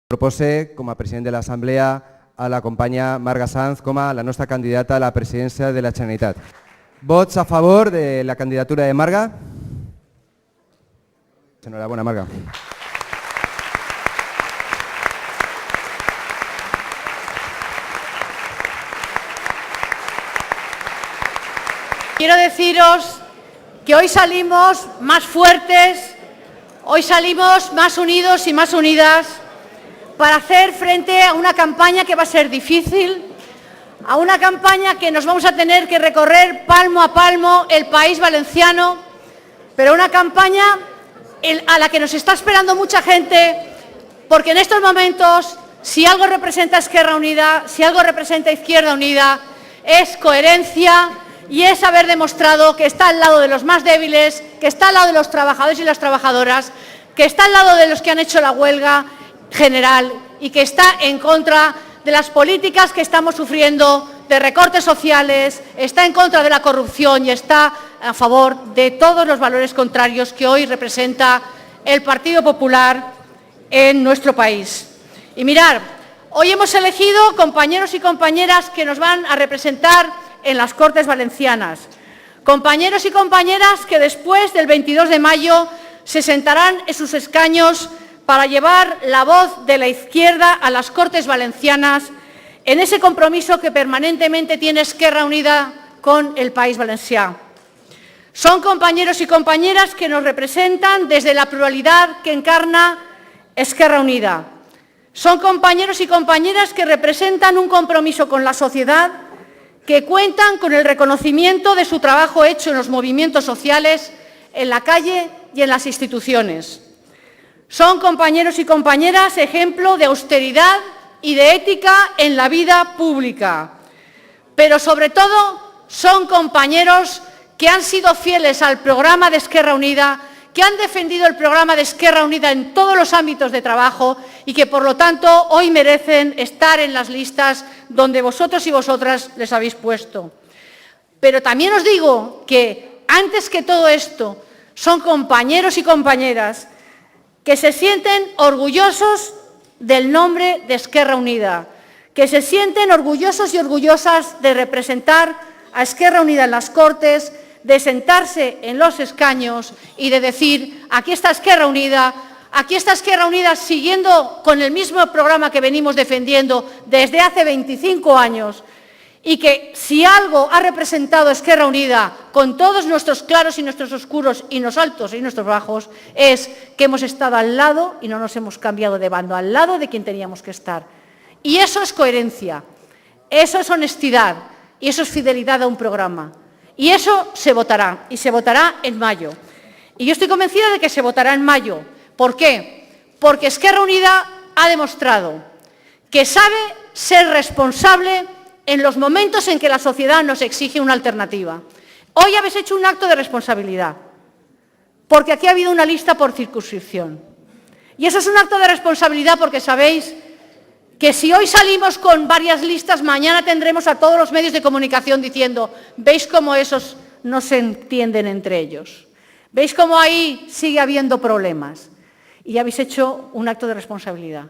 Propose com a president de l'Assemblea a la companya Marga Sanz com a la nostra candidata a la presidència de la Generalitat. Vots a favor de la candidatura de Marga? Enhorabuena, Marga. Quiero deciros que hoy salimos más fuertes, hoy salimos más unidos y más unidas para hacer frente a una campaña que va a ser difícil, a una campaña que nos vamos a tener que recorrer palmo a palmo el país valenciano, pero una campaña a la que nos está esperando mucha gente, porque en estos momentos, si algo representa Esquerra Unida, si algo representa Izquierda Unida, es coherencia y es haber demostrado que está al lado de los más débiles, que está al lado de los trabajadores y las trabajadoras, que está al lado de los que han hecho la huelga general y que está en contra de las políticas que estamos sufriendo, de recortes sociales, está en contra de la corrupción y está a favor de todos los valores contrarios que hoy representa el Partido Popular en nuestro país. Y mirad, hoy hemos elegido compañeros y compañeras que nos van a representar en las Cortes Valencianas. Compañeros y compañeras que después del 22 de mayo se sentarán en sus escaños para llevar la voz de la izquierda a las Cortes Valencianas en ese compromiso que permanentemente tiene Esquerra Unida con el País Valencià. Son compañeros y compañeras que nos representan desde la pluralidad que encarna Esquerra Unida. Son compañeros y compañeras que representan un compromiso con la sociedad, que cuentan con el reconocimiento de su trabajo hecho en los movimientos sociales, en la calle y en las instituciones. Son compañeros y compañeras ejemplo de austeridad y de ética en la vida pública. Pero sobre todo son compañeros que han sido fieles al programa de Esquerra Unida, que han defendido el programa de Esquerra Unida en todos los ámbitos de trabajo y que, por lo tanto, hoy merecen estar en las listas donde vosotros y vosotras les habéis puesto. Pero también os digo que, antes que todo esto, son compañeros y compañeras que se sienten orgullosos del nombre de Esquerra Unida, que se sienten orgullosos y orgullosas de representar a Esquerra Unida en las Cortes, de sentarse en los escaños y de decir, aquí está Esquerra Unida siguiendo con el mismo programa que venimos defendiendo desde hace 25 años, y que si algo ha representado Esquerra Unida con todos nuestros claros y nuestros oscuros y los altos y nuestros bajos, es que hemos estado al lado y no nos hemos cambiado de bando, al lado de quien teníamos que estar. Y eso es coherencia, eso es honestidad y eso es fidelidad a un programa. Y eso se votará, y se votará en mayo. Y yo estoy convencida de que se votará en mayo. ¿Por qué? Porque Esquerra Unida ha demostrado que sabe ser responsable en los momentos en que la sociedad nos exige una alternativa. Hoy habéis hecho un acto de responsabilidad, porque aquí ha habido una lista por circunscripción. Y eso es un acto de responsabilidad porque sabéis que si hoy salimos con varias listas, mañana tendremos a todos los medios de comunicación diciendo, ¿veis cómo esos no se entienden entre ellos? ¿Veis cómo ahí sigue habiendo problemas? Y habéis hecho un acto de responsabilidad.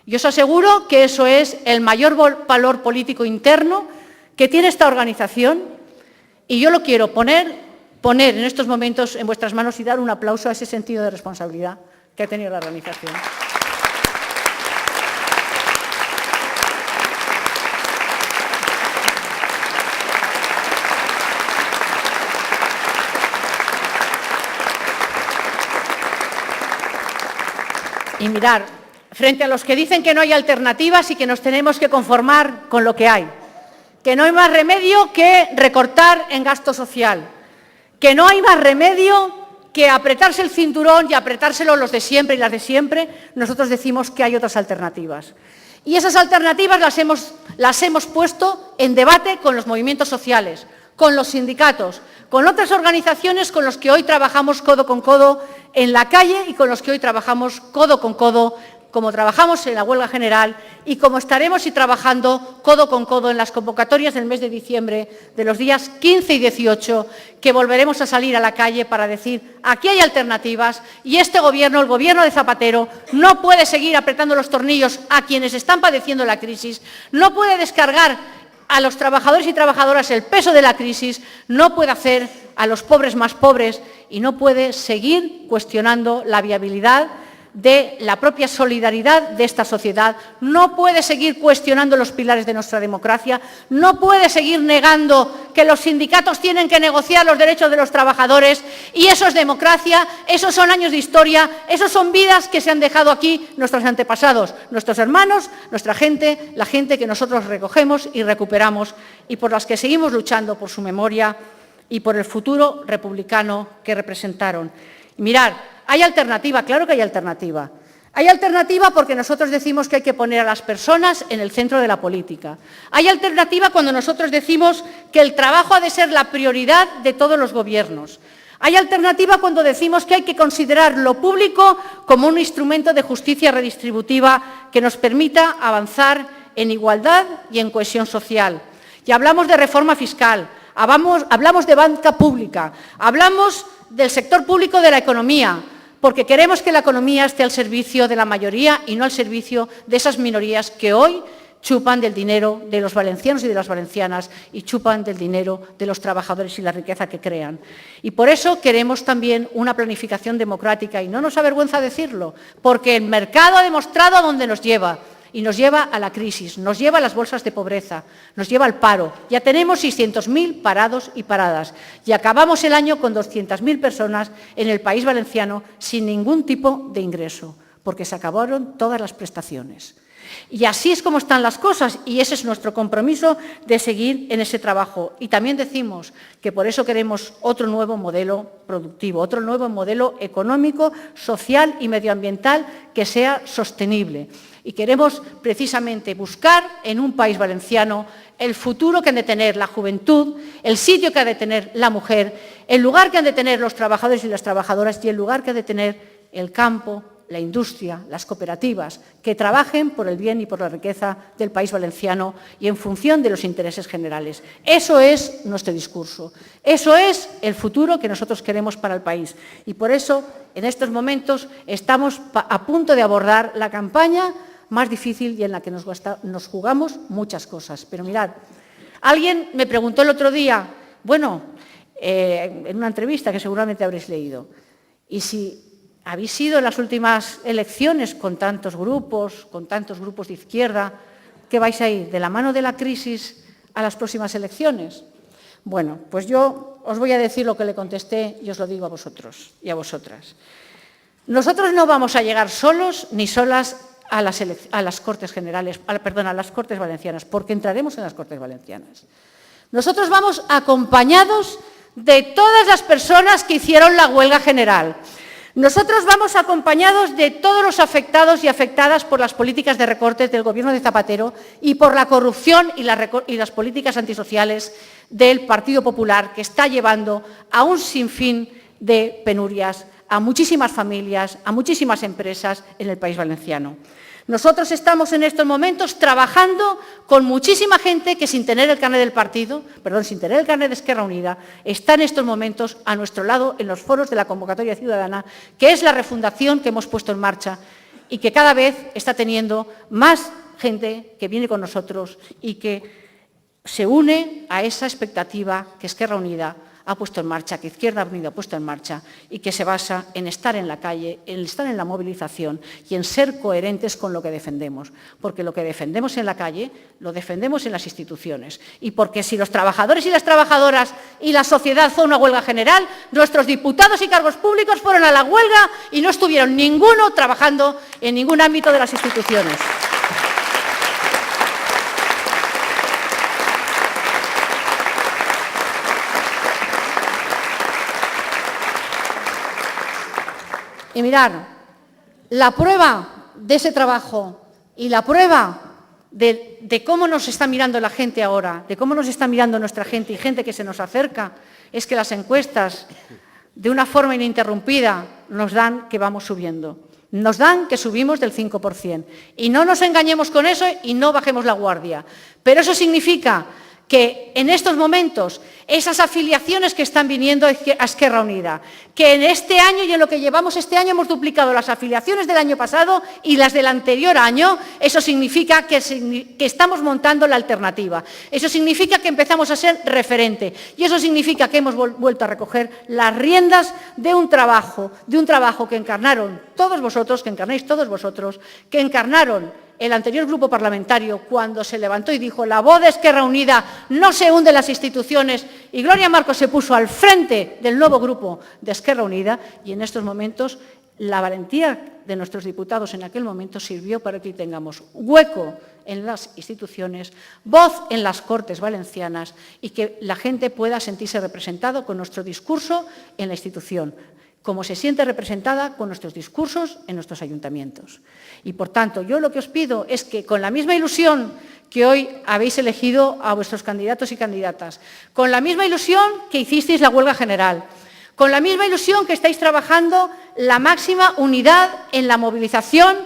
Y os aseguro que eso es el mayor valor político interno que tiene esta organización, y yo lo quiero poner en estos momentos en vuestras manos y dar un aplauso a ese sentido de responsabilidad que ha tenido la organización. Y mirar, frente a los que dicen que no hay alternativas y que nos tenemos que conformar con lo que hay, que no hay más remedio que recortar en gasto social, que no hay más remedio que apretarse el cinturón y apretárselo los de siempre y las de siempre, nosotros decimos que hay otras alternativas. Y esas alternativas las hemos puesto en debate con los movimientos sociales, con los sindicatos, con otras organizaciones con las que hoy trabajamos codo con codo en la calle y con los que hoy trabajamos codo con codo como trabajamos en la huelga general y como estaremos trabajando codo con codo en las convocatorias del mes de diciembre, de los días 15 y 18, que volveremos a salir a la calle para decir aquí hay alternativas y este Gobierno, el Gobierno de Zapatero, no puede seguir apretando los tornillos a quienes están padeciendo la crisis, no puede descargar a los trabajadores y trabajadoras el peso de la crisis, no puede hacer a los pobres más pobres y no puede seguir cuestionando la viabilidad de la propia solidaridad de esta sociedad, no puede seguir cuestionando los pilares de nuestra democracia, no puede seguir negando que los sindicatos tienen que negociar los derechos de los trabajadores y eso es democracia, esos son años de historia, esos son vidas que se han dejado aquí nuestros antepasados, nuestros hermanos, nuestra gente, la gente que nosotros recogemos y recuperamos y por las que seguimos luchando por su memoria y por el futuro republicano que representaron. Y mirad, hay alternativa, claro que hay alternativa. Hay alternativa porque nosotros decimos que hay que poner a las personas en el centro de la política. Hay alternativa cuando nosotros decimos que el trabajo ha de ser la prioridad de todos los gobiernos. Hay alternativa cuando decimos que hay que considerar lo público como un instrumento de justicia redistributiva que nos permita avanzar en igualdad y en cohesión social. Y hablamos de reforma fiscal, hablamos de banca pública, hablamos del sector público de la economía, porque queremos que la economía esté al servicio de la mayoría y no al servicio de esas minorías que hoy chupan del dinero de los valencianos y de las valencianas y chupan del dinero de los trabajadores y la riqueza que crean. Y por eso queremos también una planificación democrática, y no nos avergüenza decirlo, porque el mercado ha demostrado a dónde nos lleva. Y nos lleva a la crisis, nos lleva a las bolsas de pobreza, nos lleva al paro. Ya tenemos 600.000 parados y paradas y acabamos el año con 200.000 personas en el País Valenciano sin ningún tipo de ingreso, porque se acabaron todas las prestaciones. Y así es como están las cosas y ese es nuestro compromiso de seguir en ese trabajo. Y también decimos que por eso queremos otro nuevo modelo productivo, otro nuevo modelo económico, social y medioambiental que sea sostenible. Y queremos precisamente buscar en un país valenciano el futuro que han de tener la juventud, el sitio que ha de tener la mujer, el lugar que han de tener los trabajadores y las trabajadoras y el lugar que ha de tener el campo, la industria, las cooperativas, que trabajen por el bien y por la riqueza del país valenciano y en función de los intereses generales. Eso es nuestro discurso, eso es el futuro que nosotros queremos para el país. Y por eso, en estos momentos, estamos a punto de abordar la campaña más difícil y en la que nos jugamos muchas cosas. Pero mirad, alguien me preguntó el otro día, bueno, en una entrevista que seguramente habréis leído, y si habéis ido en las últimas elecciones con tantos grupos de izquierda, ¿qué vais a ir? ¿De la mano de la crisis a las próximas elecciones? Bueno, pues yo os voy a decir lo que le contesté y os lo digo a vosotros y a vosotras. Nosotros no vamos a llegar solos ni solas a las Cortes Generales, a las Cortes Valencianas, porque entraremos en las Cortes Valencianas. Nosotros vamos acompañados de todas las personas que hicieron la huelga general. Nosotros vamos acompañados de todos los afectados y afectadas por las políticas de recortes del Gobierno de Zapatero y por la corrupción y las políticas antisociales del Partido Popular, que está llevando a un sinfín de penurias a muchísimas familias, a muchísimas empresas en el País Valenciano. Nosotros estamos en estos momentos trabajando con muchísima gente que sin tener el carnet del partido, sin tener el carnet de Esquerra Unida, está en estos momentos a nuestro lado en los foros de la convocatoria ciudadana, que es la refundación que hemos puesto en marcha y que cada vez está teniendo más gente que viene con nosotros y que se une a esa expectativa que Esquerra Unida ha puesto en marcha, que Izquierda Unida ha puesto en marcha y que se basa en estar en la calle, en estar en la movilización y en ser coherentes con lo que defendemos. Porque lo que defendemos en la calle, lo defendemos en las instituciones. Y porque si los trabajadores y las trabajadoras y la sociedad fue una huelga general, nuestros diputados y cargos públicos fueron a la huelga y no estuvieron ninguno trabajando en ningún ámbito de las instituciones. Y mirad, la prueba de ese trabajo y la prueba de cómo nos está mirando la gente ahora, de cómo nos está mirando nuestra gente y gente que se nos acerca, es que las encuestas, de una forma ininterrumpida, nos dan que vamos subiendo. Nos dan que subimos del 5%. Y no nos engañemos con eso y no bajemos la guardia. Pero eso significa que en estos momentos esas afiliaciones que están viniendo a Esquerra Unida, que en este año y en lo que llevamos este año hemos duplicado las afiliaciones del año pasado y las del anterior año, eso significa que estamos montando la alternativa. Eso significa que empezamos a ser referente y eso significa que hemos vuelto a recoger las riendas de un trabajo que encarnaron todos vosotros, que encarnáis todos vosotros, que encarnaron el anterior grupo parlamentario cuando se levantó y dijo la voz de Esquerra Unida no se hunde en las instituciones y Gloria Marcos se puso al frente del nuevo grupo de Esquerra Unida y en estos momentos la valentía de nuestros diputados en aquel momento sirvió para que tengamos hueco en las instituciones, voz en las Cortes Valencianas y que la gente pueda sentirse representado con nuestro discurso en la institución, como se siente representada con nuestros discursos en nuestros ayuntamientos. Y, por tanto, yo lo que os pido es que, con la misma ilusión que hoy habéis elegido a vuestros candidatos y candidatas, con la misma ilusión que hicisteis la huelga general, con la misma ilusión que estáis trabajando la máxima unidad en la movilización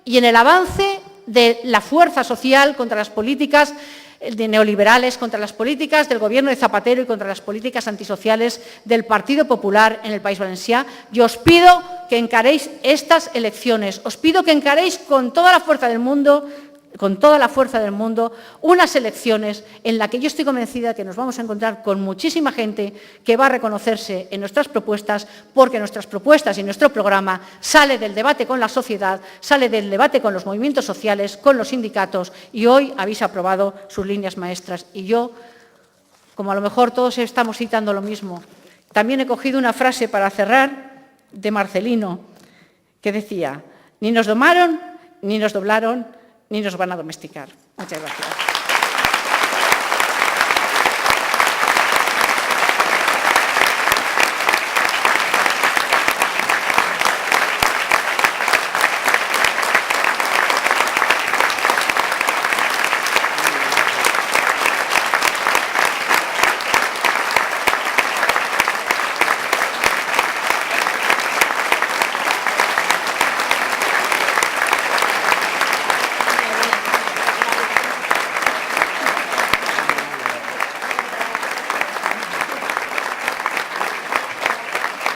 y en el avance de la fuerza social contra las políticas de neoliberales, contra las políticas del Gobierno de Zapatero y contra las políticas antisociales del Partido Popular en el País Valencià. Yo os pido que encaréis estas elecciones, os pido que encaréis con toda la fuerza del mundo, unas elecciones en las que yo estoy convencida que nos vamos a encontrar con muchísima gente que va a reconocerse en nuestras propuestas, porque nuestras propuestas y nuestro programa sale del debate con la sociedad, sale del debate con los movimientos sociales, con los sindicatos, y hoy habéis aprobado sus líneas maestras. Y yo, como a lo mejor todos estamos citando lo mismo, también he cogido una frase para cerrar de Marcelino, que decía: ni nos domaron, ni nos doblaron, ni nos van a domesticar. Muchas gracias.